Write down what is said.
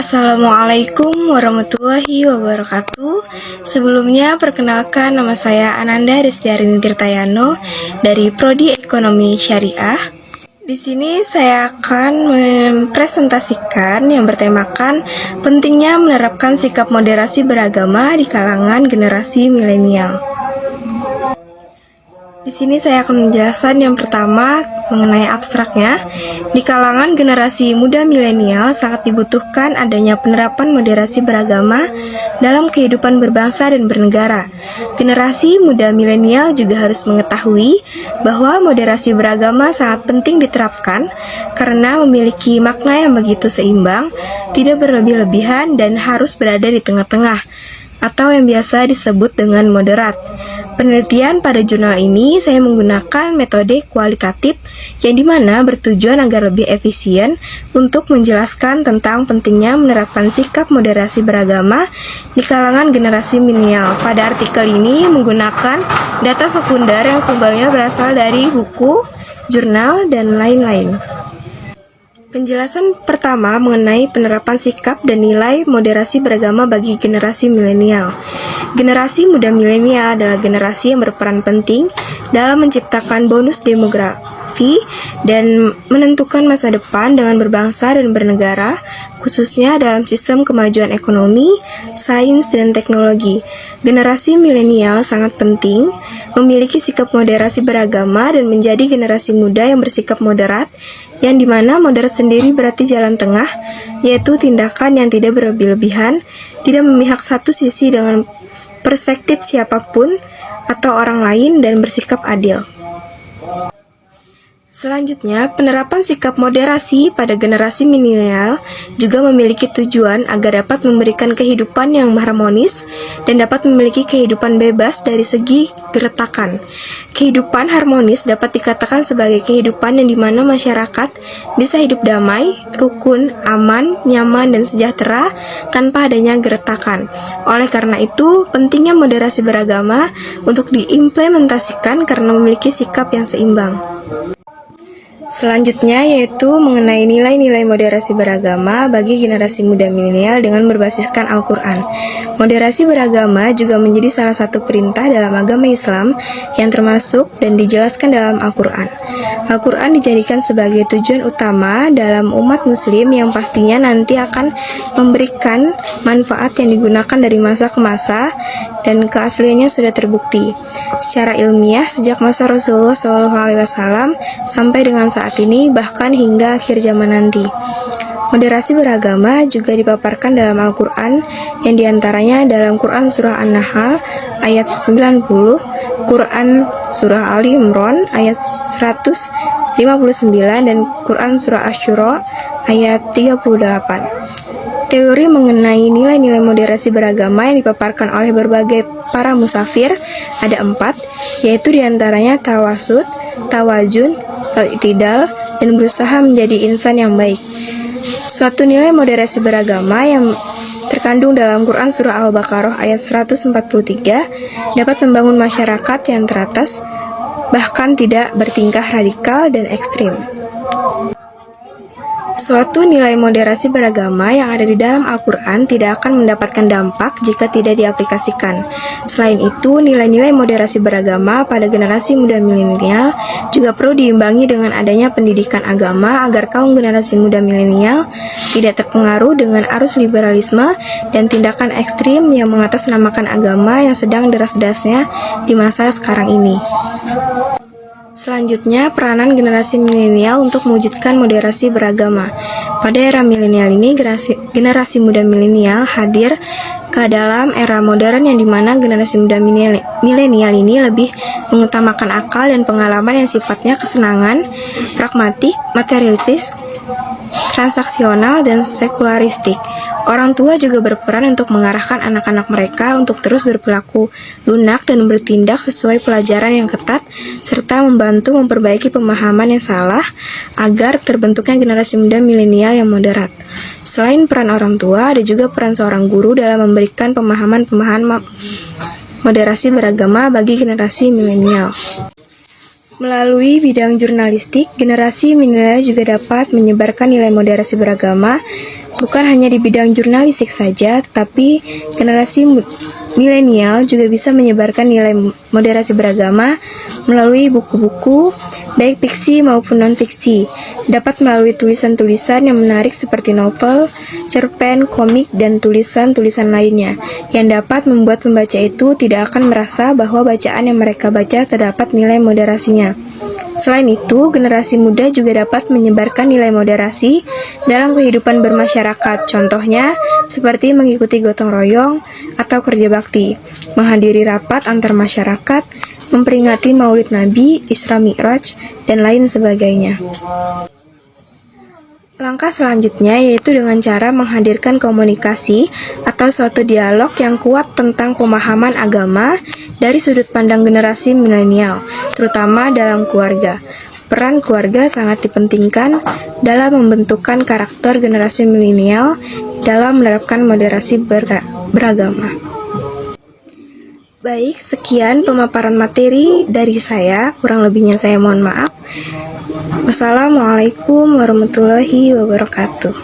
Assalamualaikum warahmatullahi wabarakatuh. Sebelumnya perkenalkan, nama saya Ananda Ristiarini Tirtayano dari Prodi Ekonomi Syariah. Di sini saya akan mempresentasikan yang bertemakan pentingnya menerapkan sikap moderasi beragama di kalangan generasi milenial. Di sini saya akan menjelaskan yang pertama mengenai abstraknya. Di kalangan generasi muda milenial sangat dibutuhkan adanya penerapan moderasi beragama dalam kehidupan berbangsa dan bernegara. Generasi muda milenial juga harus mengetahui bahwa moderasi beragama sangat penting diterapkan karena memiliki makna yang begitu seimbang, tidak berlebih-lebihan dan harus berada di tengah-tengah, atau yang biasa disebut dengan moderat. Penelitian pada jurnal ini saya menggunakan metode kualitatif yang dimana bertujuan agar lebih efisien untuk menjelaskan tentang pentingnya menerapkan sikap moderasi beragama di kalangan generasi milenial. Pada artikel ini menggunakan data sekunder yang sumbernya berasal dari buku, jurnal, dan lain-lain. Penjelasan pertama mengenai penerapan sikap dan nilai moderasi beragama bagi generasi milenial. Generasi muda milenial adalah generasi yang berperan penting dalam menciptakan bonus demografi dan menentukan masa depan dengan berbangsa dan bernegara, khususnya dalam sistem kemajuan ekonomi, sains, dan teknologi. Generasi milenial sangat penting memiliki sikap moderasi beragama dan menjadi generasi muda yang bersikap moderat, yang dimana moderat sendiri berarti jalan tengah, yaitu tindakan yang tidak berlebih-lebihan, tidak memihak satu sisi dengan perspektif siapapun atau orang lain, dan bersikap adil. Selanjutnya, penerapan sikap moderasi pada generasi milenial juga memiliki tujuan agar dapat memberikan kehidupan yang harmonis dan dapat memiliki kehidupan bebas dari segi gertakan. Kehidupan harmonis dapat dikatakan sebagai kehidupan yang dimana masyarakat bisa hidup damai, rukun, aman, nyaman, dan sejahtera tanpa adanya gertakan. Oleh karena itu, pentingnya moderasi beragama untuk diimplementasikan karena memiliki sikap yang seimbang. Selanjutnya yaitu mengenai nilai-nilai moderasi beragama bagi generasi muda milenial dengan berbasiskan Al-Quran. Moderasi beragama juga menjadi salah satu perintah dalam agama Islam yang termasuk dan dijelaskan dalam Al-Quran. Al-Quran dijadikan sebagai tujuan utama dalam umat muslim yang pastinya nanti akan memberikan manfaat yang digunakan dari masa ke masa dan keasliannya sudah terbukti secara ilmiah sejak masa Rasulullah SAW sampai dengan saat ini, bahkan hingga akhir zaman nanti. Moderasi beragama juga dipaparkan dalam Al-Quran yang diantaranya dalam Quran Surah An-Nahl ayat 90, Quran Surah Ali Imran ayat 159, dan Quran Surah Asy-Syura ayat 38. Teori mengenai nilai-nilai moderasi beragama yang dipaparkan oleh berbagai para musafir ada 4, yaitu diantaranya tawasud, tawazun, i'tidal, dan berusaha menjadi insan yang baik. Suatu nilai moderasi beragama yang terkandung dalam Quran Surah Al-Baqarah ayat 143 dapat membangun masyarakat yang teratas, bahkan tidak bertingkah radikal dan ekstrim. Suatu nilai moderasi beragama yang ada di dalam Al-Quran tidak akan mendapatkan dampak jika tidak diaplikasikan. Selain itu, nilai-nilai moderasi beragama pada generasi muda milenial juga perlu diimbangi dengan adanya pendidikan agama agar kaum generasi muda milenial tidak terpengaruh dengan arus liberalisme dan tindakan ekstrim yang mengatasnamakan agama yang sedang deras-derasnya di masa sekarang ini. Selanjutnya, peranan generasi milenial untuk mewujudkan moderasi beragama. Pada era milenial ini, generasi muda milenial hadir ke dalam era modern yang dimana generasi muda milenial ini lebih mengutamakan akal dan pengalaman yang sifatnya kesenangan, pragmatik, materialistis, transaksional, dan sekularistik. Orang tua juga berperan untuk mengarahkan anak-anak mereka untuk terus berperilaku lunak dan bertindak sesuai pelajaran yang ketat, serta membantu memperbaiki pemahaman yang salah agar terbentuknya generasi muda milenial yang moderat. Selain peran orang tua, ada juga peran seorang guru dalam memberikan pemahaman-pemahaman moderasi beragama bagi generasi milenial. Melalui bidang jurnalistik, generasi milenial juga dapat menyebarkan nilai moderasi beragama Bukan hanya di bidang jurnalistik saja, tetapi generasi milenial juga bisa menyebarkan nilai moderasi beragama melalui buku-buku, baik fiksi maupun non-fiksi, dapat melalui tulisan-tulisan yang menarik seperti novel, cerpen, komik, dan tulisan-tulisan lainnya, yang dapat membuat pembaca itu tidak akan merasa bahwa bacaan yang mereka baca terdapat nilai moderasinya. Selain itu, generasi muda juga dapat menyebarkan nilai moderasi dalam kehidupan bermasyarakat, contohnya seperti mengikuti gotong royong atau kerja bakti, menghadiri rapat antar masyarakat, memperingati Maulid Nabi, Isra Mi'raj, dan lain sebagainya. Langkah selanjutnya yaitu dengan cara menghadirkan komunikasi atau suatu dialog yang kuat tentang pemahaman agama dari sudut pandang generasi milenial, terutama dalam keluarga. Peran keluarga sangat dipentingkan dalam membentukkan karakter generasi milenial dalam menerapkan moderasi beragama. Baik, sekian pemaparan materi dari saya, kurang lebihnya saya mohon maaf. Wassalamualaikum warahmatullahi wabarakatuh.